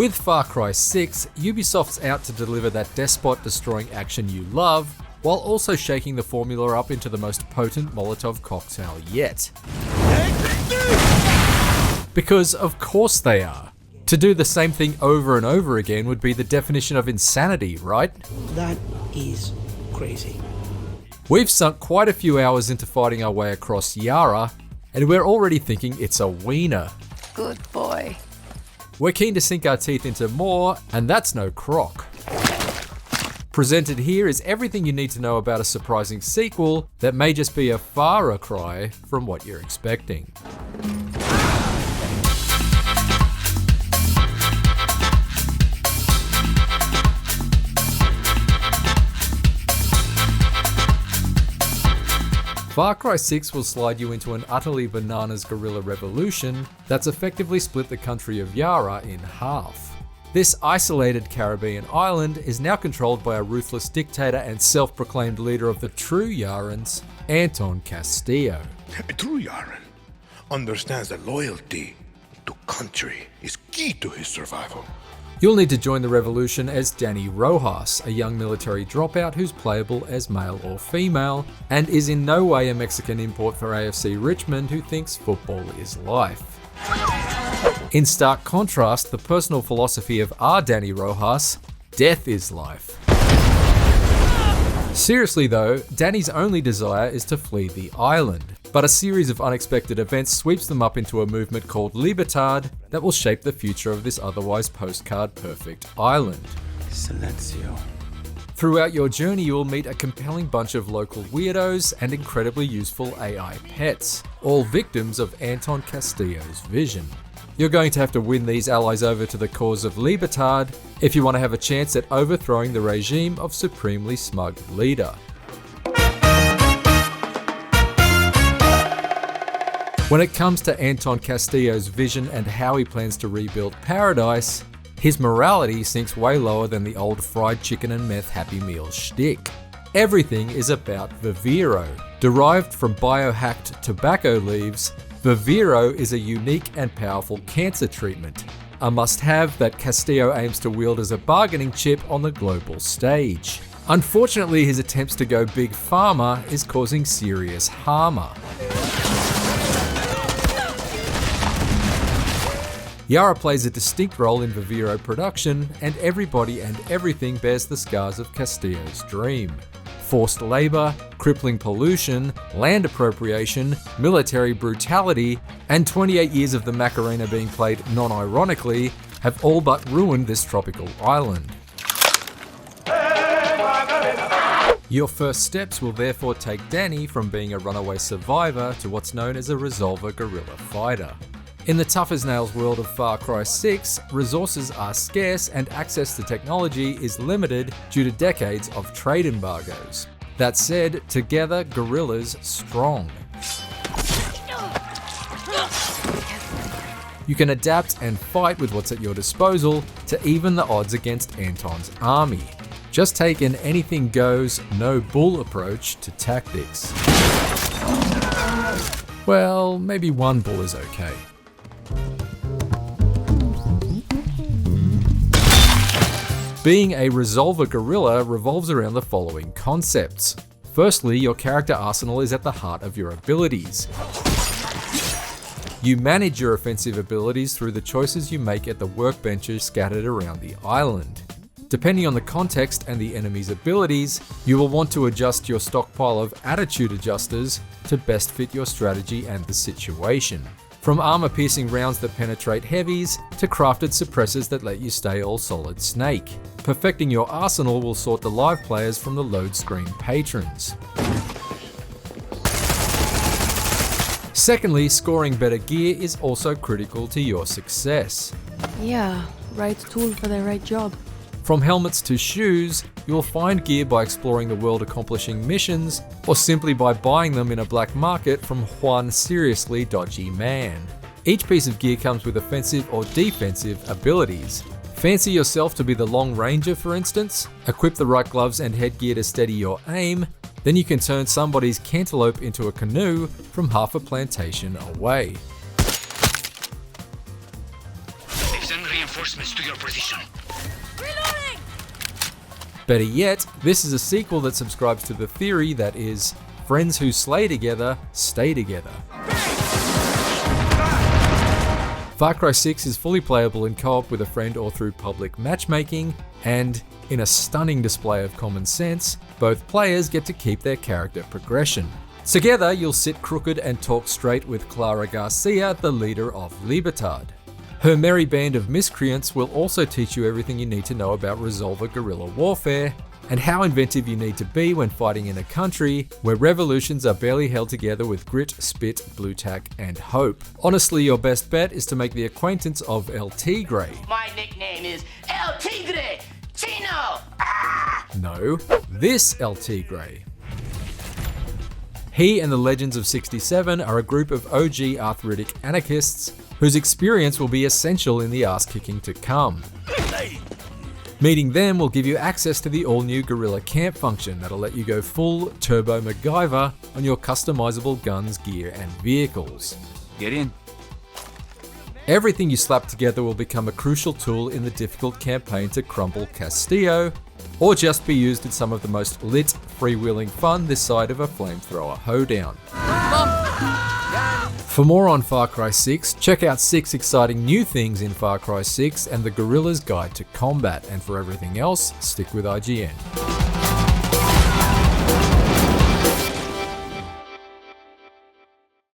With Far Cry 6, Ubisoft's out to deliver that despot-destroying action you love, while also shaking the formula up into the most potent molotov cocktail yet. Because of course they are. To do the same thing over and over again would be the definition of insanity, right? That is crazy. We've sunk quite a few hours into fighting our way across YARA, and we're already thinking it's a wiener. Good boy. We're keen to sink our teeth into more, and that's no crock. Presented here is everything you need to know about a surprising sequel that may just be a far cry from what you're expecting. Far Cry 6 will slide you into an utterly bananas guerrilla revolution that's effectively split the country of YARA in half. This isolated Caribbean island is now controlled by a ruthless dictator and self-proclaimed leader of the true Yarans, Anton Castillo. A true Yaran understands that loyalty to country is key to his survival. You'll need to join the revolution as DANI ROJAS, a young military dropout who's playable as male or female, and is in no way a Mexican import for AFC Richmond who thinks football is life. In stark contrast, the personal philosophy of our DANI ROJAS, death is life. Seriously though, Danny's only desire is to flee the island, but a series of unexpected events sweeps them up into a movement called Libertad that will shape the future of this otherwise postcard-perfect island. Silencio. Throughout your journey, you will meet a compelling bunch of local weirdos and incredibly useful AI pets, all victims of Anton Castillo's vision. You're going to have to win these allies over to the cause of Libertad if you want to have a chance at overthrowing the regime of supremely smug leader. When it comes to Anton Castillo's vision and how he plans to rebuild paradise, his morality sinks way lower than the old fried chicken and meth Happy Meal shtick. Everything is about Viviro. Derived from biohacked tobacco leaves, Viviro is a unique and powerful cancer treatment, a must-have that Castillo aims to wield as a bargaining chip on the global stage. Unfortunately, his attempts to go big pharma is causing serious harm. YARA plays a distinct role in Viviro production, and everybody and everything bears the scars of Castillo's dream. Forced labour, crippling pollution, land appropriation, military brutality, and 28 years of the Macarena being played non-ironically have all but ruined this tropical island. Your first steps will therefore take Danny from being a runaway survivor to what's known as a resolver guerrilla fighter. In the tough-as-nails world of Far Cry 6, resources are scarce and access to technology is limited due to decades of trade embargoes. That said, together, guerrillas strong. You can adapt and fight with what's at your disposal to even the odds against Anton's army. Just take an anything goes, no bull approach to tactics. Well, maybe one bull is okay. Being a resolver guerrilla revolves around the following concepts. Firstly, your character arsenal is at the heart of your abilities. You manage your offensive abilities through the choices you make at the workbenches scattered around the island. Depending on the context and the enemy's abilities, you will want to adjust your stockpile of attitude adjusters to best fit your strategy and the situation. From armor-piercing rounds that penetrate heavies, to crafted suppressors that let you stay all solid snake. Perfecting your arsenal will sort the live players from the load screen patrons. Secondly, scoring better gear is also critical to your success. Yeah, right tool for the right job. From helmets to shoes, you'll find gear by exploring the world, accomplishing missions, or simply by buying them in a black market from one seriously dodgy man. Each piece of gear comes with offensive or defensive abilities. Fancy yourself to be the Long Ranger, for instance? Equip the right gloves and headgear to steady your aim, then you can turn somebody's cantaloupe into a canoe from half a plantation away. reinforcements to your position. Better yet, this is a sequel that subscribes to the theory that is, friends who slay together, stay together. Far Cry 6 is fully playable in co-op with a friend or through public matchmaking, and in a stunning display of common sense, both players get to keep their character progression. Together, you'll sit crooked and talk straight with Clara Garcia, the leader of Libertad. Her merry band of miscreants will also teach you everything you need to know about Resolver guerrilla warfare, and how inventive you need to be when fighting in a country where revolutions are barely held together with grit, spit, blue tack, and hope. Honestly, your best bet is to make the acquaintance of El Tigre. My nickname is El Tigre! Chino! No, this El Tigre. He and the Legends of 67 are a group of OG arthritic anarchists whose experience will be essential in the ass-kicking to come. Meeting them will give you access to the all-new Guerrilla Camp function that'll let you go full Turbo MacGyver on your customizable guns, gear, and vehicles. Get in. Everything you slap together will become a crucial tool in the difficult campaign to crumble Castillo, or just be used in some of the most lit, freewheeling fun this side of a flamethrower hoedown. For more on Far Cry 6, check out 6 exciting new things in Far Cry 6 and the Guerrilla's Guide to Combat, and for everything else, stick with IGN.